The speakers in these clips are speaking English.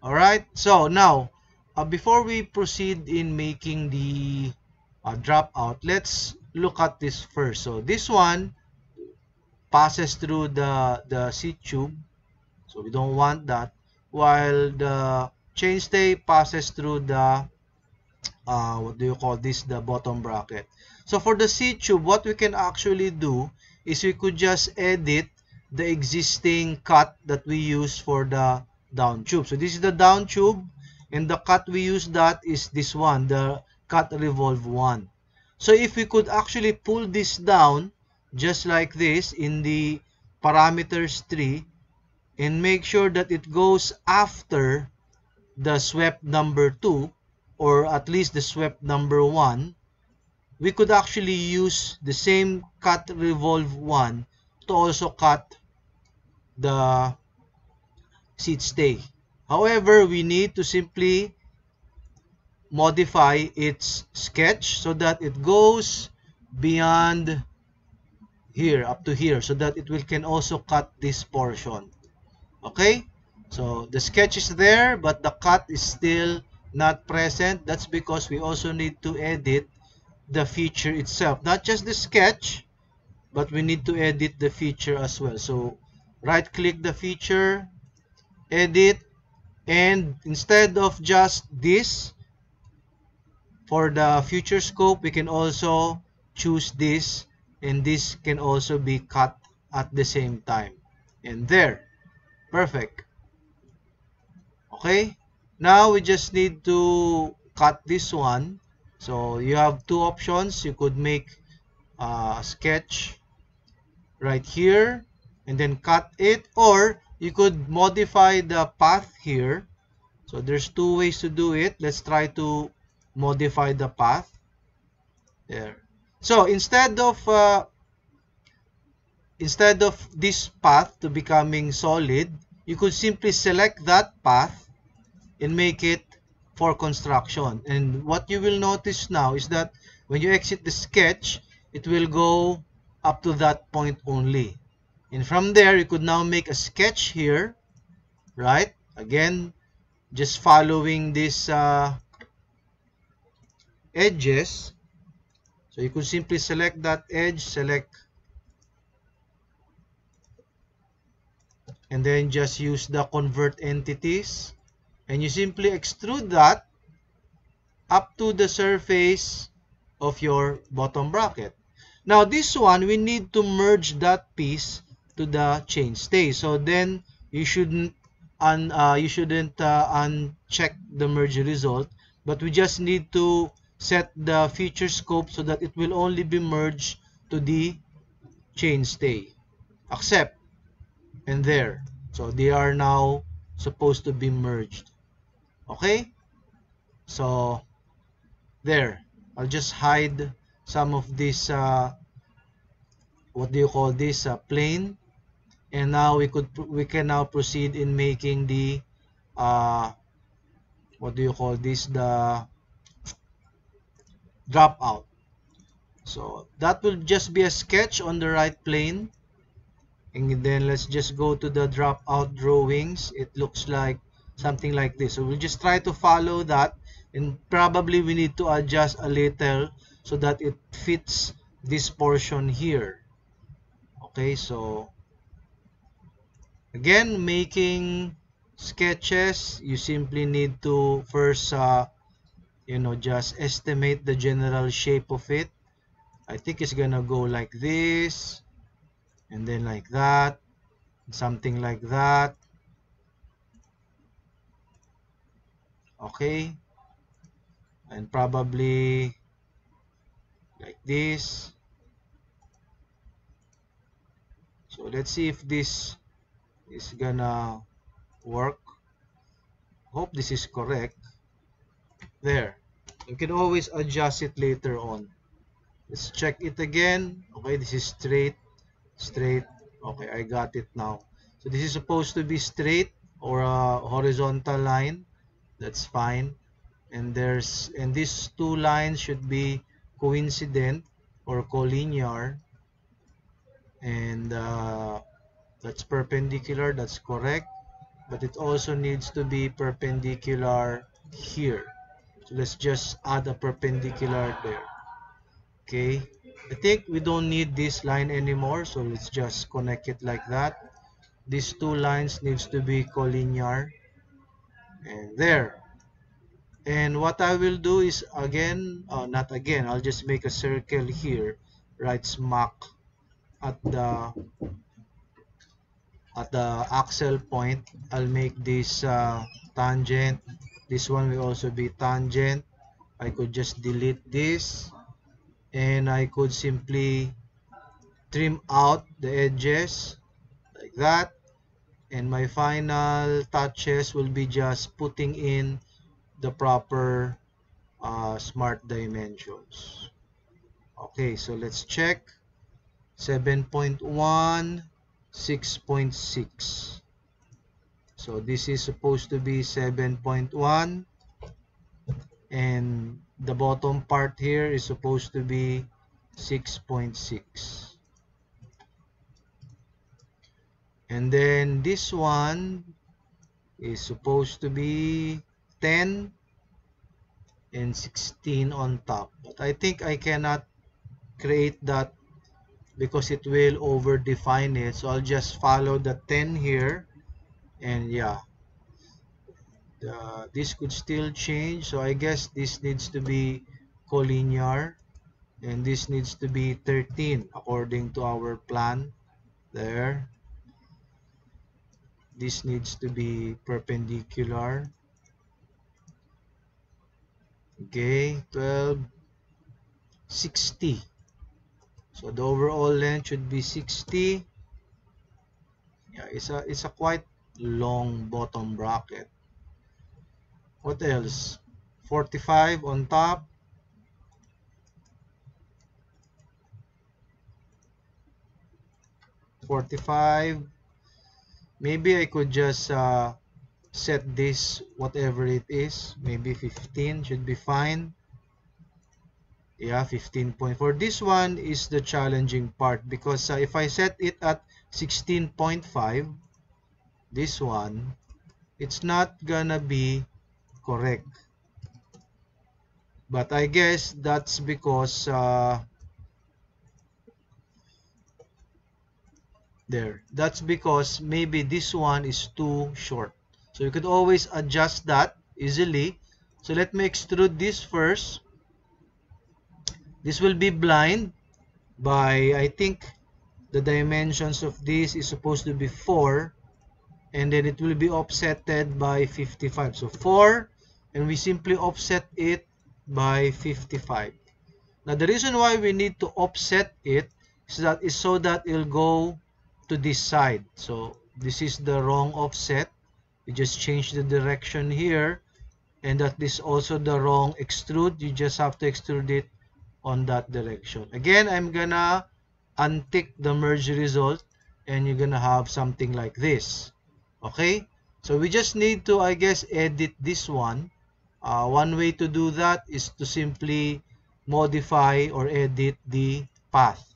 All right. So now, before we proceed in making the dropout, let's look at this first. So this one passes through the seat tube, so we don't want that. While the chainstay passes through the what do you call this, the bottom bracket. So for the seat tube, what we can actually do is we could just edit the existing cut that we use for the down tube. So this is the down tube, and the cut we use that is this one, the cut revolve one. So if we could actually pull this down just like this in the parameters tree and make sure that it goes after the swept number 2, or at least the swept number 1, we could actually use the same cut revolve 1 to also cut the seat stay. However, we need to simply modify its sketch so that it goes beyond here, up to here, so that it will can also cut this portion. Okay, so the sketch is there, but the cut is still not present. That's because we also need to edit the feature itself, not just the sketch, but we need to edit the feature as well. So right click the feature, edit, and instead of just this, for the future scope, we can also choose this, and this can also be cut at the same time. And there, perfect. Okay, now we just need to cut this one. So you have two options. You could make a sketch right here and then cut it, or you could modify the path here. So there's two ways to do it. Let's try to modify the path there. So instead of this path to becoming solid, you could simply select that path and make it for construction. And what you will notice now is that when you exit the sketch, it will go up to that point only. And from there, you could now make a sketch here, right? Again, just following these edges. So you could simply select that edge, select, and then just use the convert entities, and you simply extrude that up to the surface of your bottom bracket. Now this one, we need to merge that piece to the chainstay. So then you shouldn't uncheck the merge result, but we just need to set the feature scope so that it will only be merged to the chainstay. Accept, and there. So they are now supposed to be merged. Okay? So there. I'll just hide some of this what do you call this, plane, and now we can now proceed in making the what do you call this, the dropout. So that will just be a sketch on the right plane, and then let's just go to the dropout drawings. It looks like something like this. So we'll just try to follow that, and probably we need to adjust a little so that it fits this portion here. Okay, so again, making sketches, you simply need to first just estimate the general shape of it. I think it's gonna go like this, and then like that, something like that. Okay, and probably like this. So let's see if this is gonna work. Hope this is correct. There, you can always adjust it later on. Let's check it again. Okay, this is straight. Okay, I got it now. So this is supposed to be straight or a horizontal line. That's fine. And these two lines should be coincident or collinear, and that's perpendicular. That's correct. but it also needs to be perpendicular here. So let's just add a perpendicular there. Okay, I think we don't need this line anymore, so let's just connect it like that. These two lines needs to be collinear, and there. And what I will do is again, not again, I'll just make a circle here, right smack at the axle point. I'll make this tangent. This one will also be tangent. I could just delete this, and I could simply trim out the edges like that. And my final touches will be just putting in the proper smart dimensions. Okay, so let's check. 7.1, 6.6. So this is supposed to be 7.1, and the bottom part here is supposed to be 6.6. And then this one is supposed to be 10 and 16 on top. But I think I cannot create that because it will over define it. So I'll just follow the 10 here, and yeah, this could still change. So I guess this needs to be collinear, and this needs to be 13 according to our plan there. This needs to be perpendicular. Okay, 12, 60. So the overall length should be 60. Yeah, it's a quite long bottom bracket. What else? 45 on top. 45. Maybe I could just set this whatever it is. Maybe 15 should be fine. Yeah, 15.4. This one is the challenging part because if I set it at 16.5, this one, it's not gonna be correct. But I guess that's because that's because maybe this one is too short. So you could always adjust that easily. So let me extrude this first. This will be blind by, I think the dimensions of this is supposed to be 4, and then it will be offsetted by 55. So 4, and we simply offset it by 55. Now the reason why we need to offset it is so that it'll go to this side. So this is the wrong offset. You just change the direction here, and that is also the wrong extrude. You just have to extrude it on that direction. Again, I'm gonna untick the merge result, and you're gonna have something like this. Okay, so we just need to, I guess, edit this one. One way to do that is to simply modify or edit the path.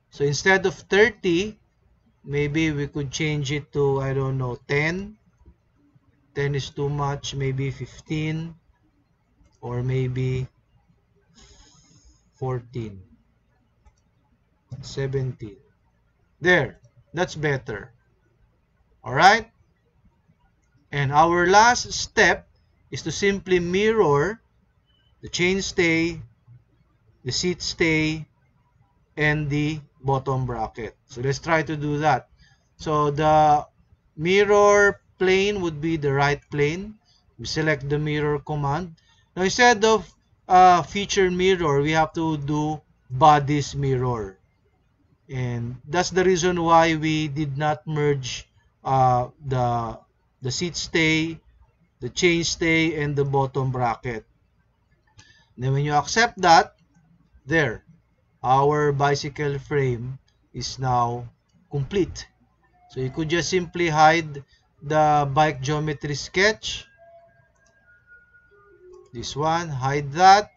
So instead of 30, maybe we could change it to, I don't know, 10. 10 is too much. Maybe 15, or maybe 14, 17. There, that's better. Alright? And our last step is to simply mirror the chainstay, the seat stay, and the bottom bracket. So let's try to do that. So the mirror plane would be the right plane. We select the mirror command. Now instead of feature mirror, we have to do bodies mirror. And that's the reason why we did not merge the seat stay, the chain stay, and the bottom bracket. Then when you accept that, there, our bicycle frame is now complete. So you could just simply hide the bike geometry sketch. This one, hide that,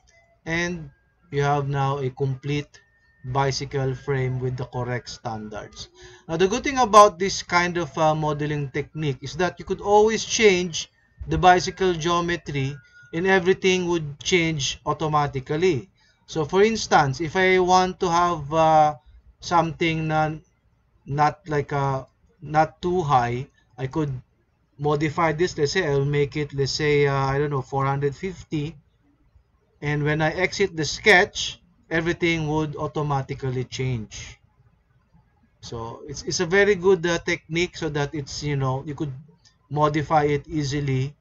and you have now a complete bicycle frame with the correct standards. Now, the good thing about this kind of modeling technique is that you could always change the bicycle geometry and everything would change automatically. So, for instance, if I want to have something not like not too high, I could modify this. Let's say I'll make it, let's say, I don't know, 450. And when I exit the sketch, everything would automatically change. So it's a very good technique so that it's, you could modify it easily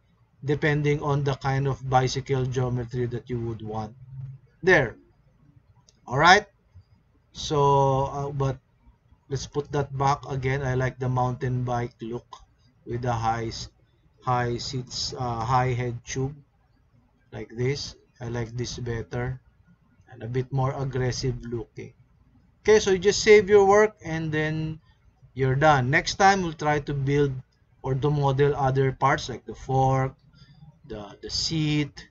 depending on the kind of bicycle geometry that you would want. There. All right. So, but let's put that back again. I like the mountain bike look with the high seats, high head tube like this. I like this better and a bit more aggressive looking. Okay, so you just save your work and then you're done. Next time we'll try to build or to model other parts like the fork, the seat,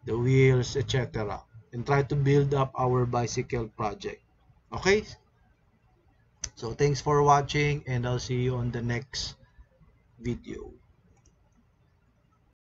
the wheels, etc. And try to build up our bicycle project. Okay? So thanks for watching and I'll see you on the next video.